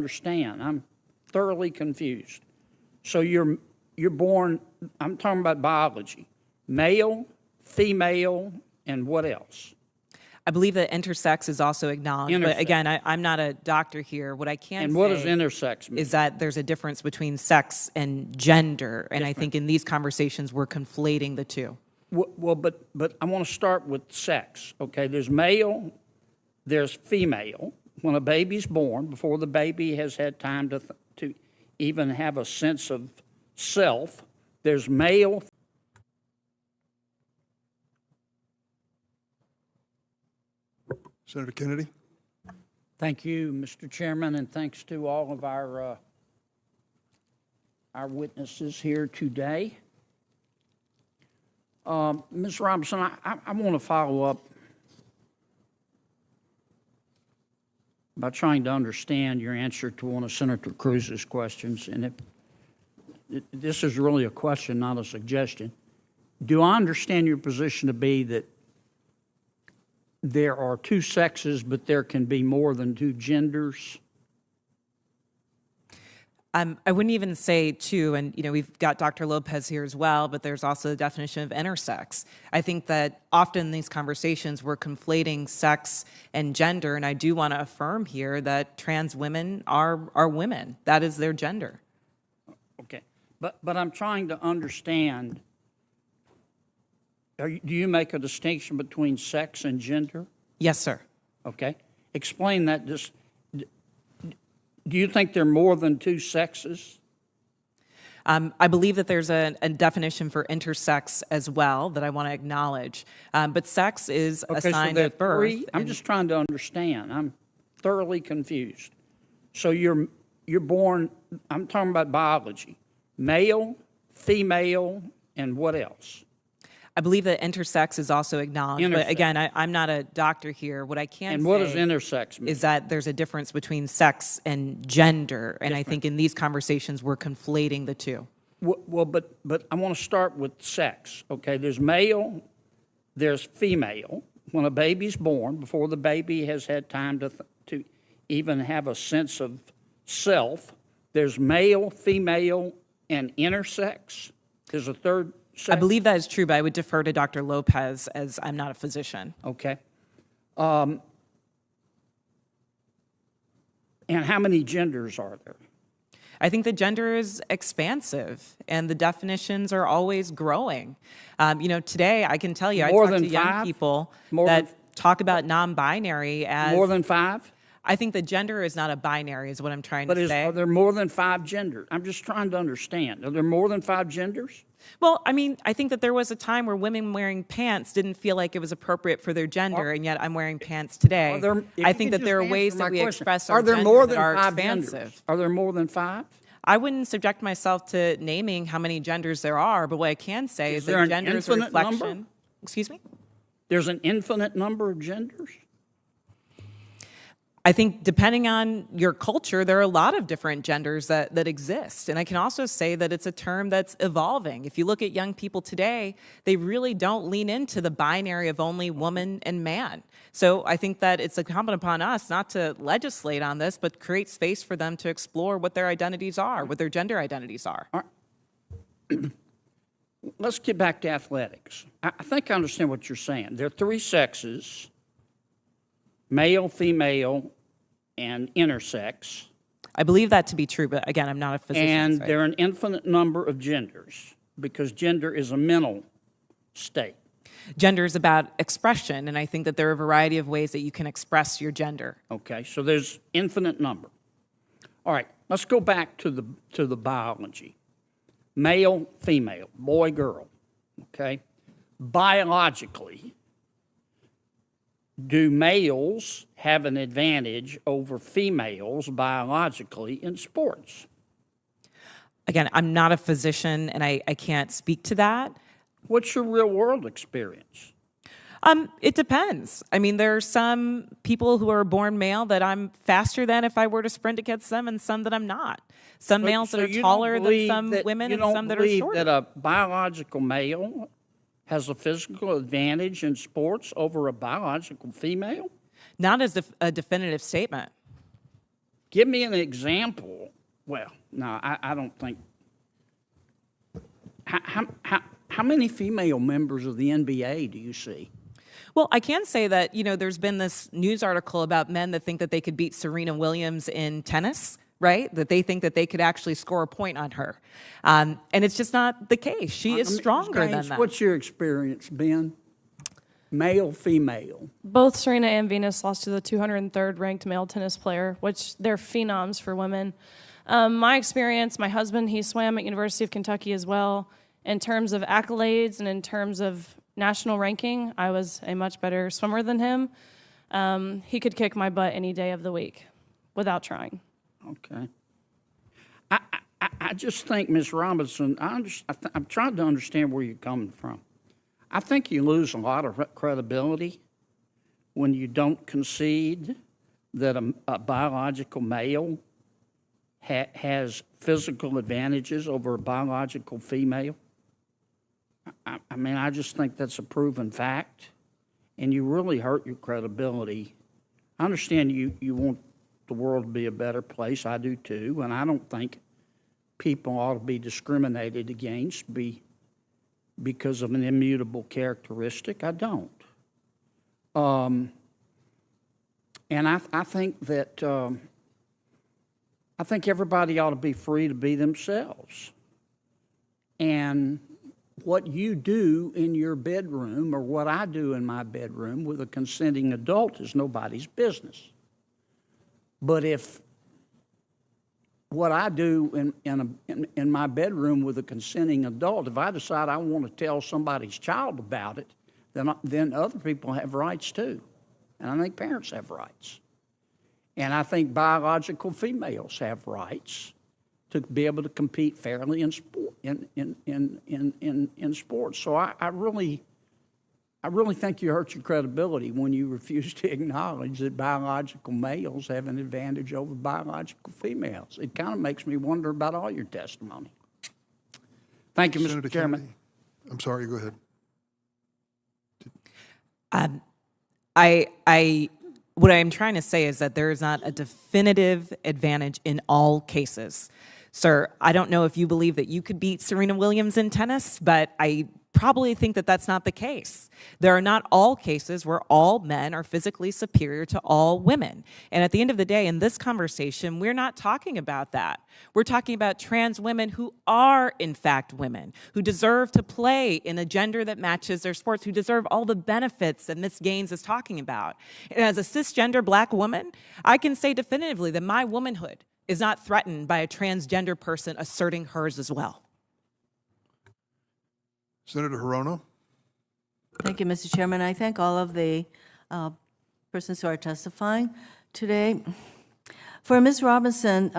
Understand. I'm thoroughly confused. So you're born, I'm talking about biology, male, female, and what else? I believe that intersex is also acknowledged, but again, I'm not a doctor here. What I can And say what does intersex mean? is that there's a difference between sex and gender, and I think in these conversations we're conflating the two. Well, but I want to start with sex, okay? There's male, there's female. When a baby's born, before the baby has had time to even have a sense of self, there's male. Senator Kennedy. Thank you, Mr. Chairman, and thanks to all of our witnesses here today. Ms. Robinson, I want to follow up by trying to understand your answer to one of Senator Cruz's questions. And this is really a question, not a suggestion. Do I understand your position to be that there are two sexes, but there can be more than two genders? I wouldn't even say two, and we've got Dr. Lopez here as well, but there's also the definition of intersex. I think that often in these conversations we're conflating sex and gender, and I do want to affirm here that trans women are women. That is their gender. Okay, but I'm trying to understand. Do you make a distinction between sex and gender? Yes, sir. Okay, explain that. Do you think there are more than two sexes? I believe that there's a definition for intersex as well that I want to acknowledge. But sex is assigned at birth. I'm just trying to understand. I'm thoroughly confused. So you're born, I'm talking about biology, male, female, and what else? I believe that intersex is also acknowledged, but again, I'm not a doctor here. What I can and say what does intersex mean? Is that there's a difference between sex and gender, and I think in these conversations we're conflating the two. Well, but I want to start with sex. Okay, there's male, there's female. When a baby's born, before the baby has had time to even have a sense of self, there's male, female, and intersex. There's a third. I believe that is true, but I would defer to Dr. Lopez as I'm not a physician. Okay. And how many genders are there? I think the gender is expansive, and the definitions are always growing. Today I can tell you, I talk to young people that talk about non-binary as more than five. I think the gender is not a binary, is what I'm trying to say. Are there more than five genders? I'm just trying to understand. Are there more than five genders? Well, I think that there was a time where women wearing pants didn't feel like it was appropriate for their gender, and yet I'm wearing pants today. I think that there are ways that we express our gender that are expansive. Are there more than five? I wouldn't subject myself to naming how many genders there are, but what I can say is that gender is a reflection. Number? Excuse me? There's an infinite number of genders? I think depending on your culture, there are a lot of different genders that exist. And I can also say that it's a term that's evolving. If you look at young people today, they really don't lean into the binary of only woman and man. So I think that it's incumbent upon us not to legislate on this, but create space for them to explore what their identities are, what their gender identities are. All right. Let's get back to athletics. I think I understand what you're saying. There are three sexes: male, female, and intersex. I believe that to be true, but again, I'm not a physician. And there are an infinite number of genders, because gender is a mental state. Gender is about expression, and I think that there are a variety of ways that you can express your gender. Okay, so there's infinite number. All right, let's go back to the biology. Male, female, boy, girl, okay? Biologically, do males have an advantage over females biologically in sports? Again, I'm not a physician, and I can't speak to that. What's your real-world experience? It depends. There are some people who are born male that I'm faster than if I were to sprint against them, and some that I'm not. Some males that are taller than some women, and some that are shorter. You don't believe that a biological male has a physical advantage in sports over a biological female? Not as a definitive statement. Give me an example. Well, no, I don't think. How many female members of the NBA do you see? Well, I can say that, there's been this news article about men that think that they could beat Serena Williams in tennis, right? That they think that they could actually score a point on her. And it's just not the case. She is stronger than that. What's your experience, Ben? Male, female? Both Serena and Venus lost to the 203rd ranked male tennis player, which they're phenoms for women. My experience, my husband, he swam at University of Kentucky as well. In terms of accolades and in terms of national ranking, I was a much better swimmer than him. He could kick my butt any day of the week without trying. Okay. I just think, Ms. Robinson, I'm trying to understand where you're coming from. I think you lose a lot of credibility when you don't concede that a biological male has physical advantages over a biological female. I mean, I just think that's a proven fact, and you really hurt your credibility. I understand you want the world to be a better place. I do too, and I don't think people ought to be discriminated against because of an immutable characteristic. I don't. And I think that I think everybody ought to be free to be themselves. And what you do in your bedroom or what I do in my bedroom with a consenting adult is nobody's business. But if what I do in my bedroom with a consenting adult, if I decide I want to tell somebody's child about it, then other people have rights too. And I think parents have rights. And I think biological females have rights to be able to compete fairly in sport. In sports. So I really think you hurt your credibility when you refuse to acknowledge that biological males have an advantage over biological females. It kind of makes me wonder about all your testimony. Thank you, Senator Mr. Chairman. Kennedy. I'm sorry, go ahead. What I'm trying to say is that there is not a definitive advantage in all cases. Sir, I don't know if you believe that you could beat Serena Williams in tennis, but I probably think that that's not the case. There are not all cases where all men are physically superior to all women. And at the end of the day, in this conversation, we're not talking about that. We're talking about trans women who are, in fact, women, who deserve to play in a gender that matches their sports, who deserve all the benefits that Ms. Gaines is talking about. And as a cisgender black woman, I can say definitively that my womanhood is not threatened by a transgender person asserting hers as well. Senator Hirono. Thank you, Mr. Chairman. I thank all of the persons who are testifying today. For Ms. Robinson,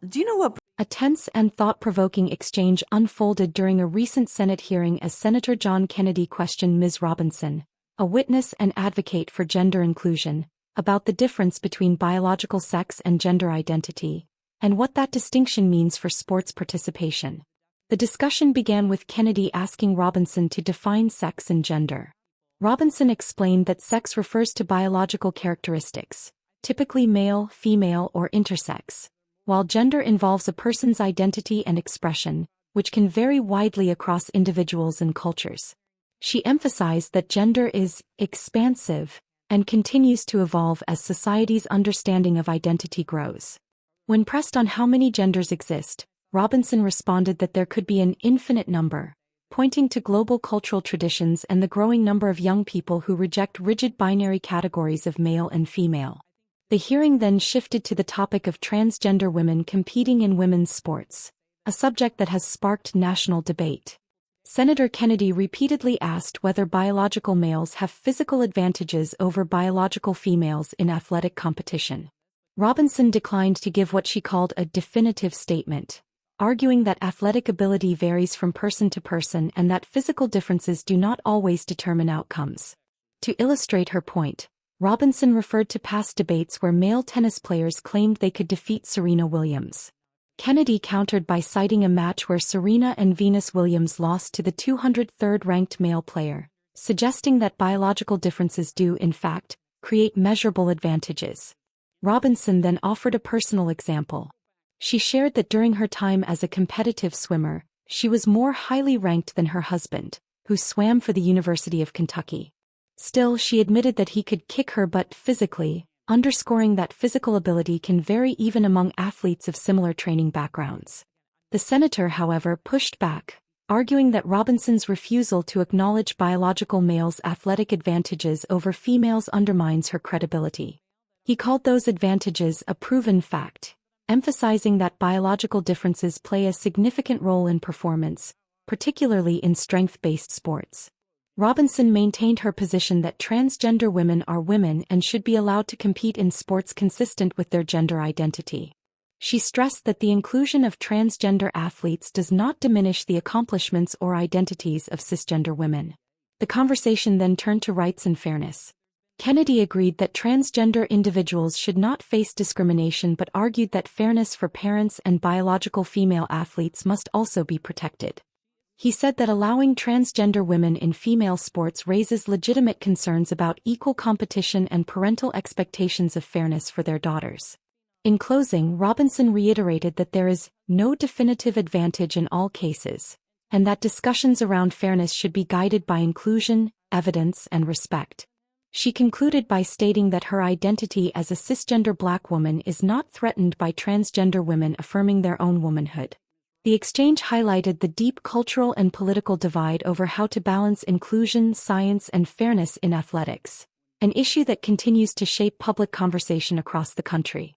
do you know what... A tense and thought-provoking exchange unfolded during a recent Senate hearing as Senator John Kennedy questioned Ms. Robinson, a witness and advocate for gender inclusion, about the difference between biological sex and gender identity, and what that distinction means for sports participation. The discussion began with Kennedy asking Robinson to define sex and gender. Robinson explained that sex refers to biological characteristics, typically male, female, or intersex, while gender involves a person's identity and expression, which can vary widely across individuals and cultures. She emphasized that gender is expansive and continues to evolve as society's understanding of identity grows. When pressed on how many genders exist, Robinson responded that there could be an infinite number, pointing to global cultural traditions and the growing number of young people who reject rigid binary categories of male and female. The hearing then shifted to the topic of transgender women competing in women's sports, a subject that has sparked national debate. Senator Kennedy repeatedly asked whether biological males have physical advantages over biological females in athletic competition. Robinson declined to give what she called a definitive statement, arguing that athletic ability varies from person to person and that physical differences do not always determine outcomes. To illustrate her point, Robinson referred to past debates where male tennis players claimed they could defeat Serena Williams. Kennedy countered by citing a match where Serena and Venus Williams lost to the 203rd ranked male player, suggesting that biological differences do, in fact, create measurable advantages. Robinson then offered a personal example. She shared that during her time as a competitive swimmer, she was more highly ranked than her husband, who swam for the University of Kentucky. Still, she admitted that he could kick her butt physically, underscoring that physical ability can vary even among athletes of similar training backgrounds. The senator, however, pushed back, arguing that Robinson's refusal to acknowledge biological males' athletic advantages over females undermines her credibility. He called those advantages a proven fact, emphasizing that biological differences play a significant role in performance, particularly in strength-based sports. Robinson maintained her position that transgender women are women and should be allowed to compete in sports consistent with their gender identity. She stressed that the inclusion of transgender athletes does not diminish the accomplishments or identities of cisgender women. The conversation then turned to rights and fairness. Kennedy agreed that transgender individuals should not face discrimination but argued that fairness for parents and biological female athletes must also be protected. He said that allowing transgender women in female sports raises legitimate concerns about equal competition and parental expectations of fairness for their daughters. In closing, Robinson reiterated that there is no definitive advantage in all cases, and that discussions around fairness should be guided by inclusion, evidence, and respect. She concluded by stating that her identity as a cisgender Black woman is not threatened by transgender women affirming their own womanhood. The exchange highlighted the deep cultural and political divide over how to balance inclusion, science, and fairness in athletics, an issue that continues to shape public conversation across the country.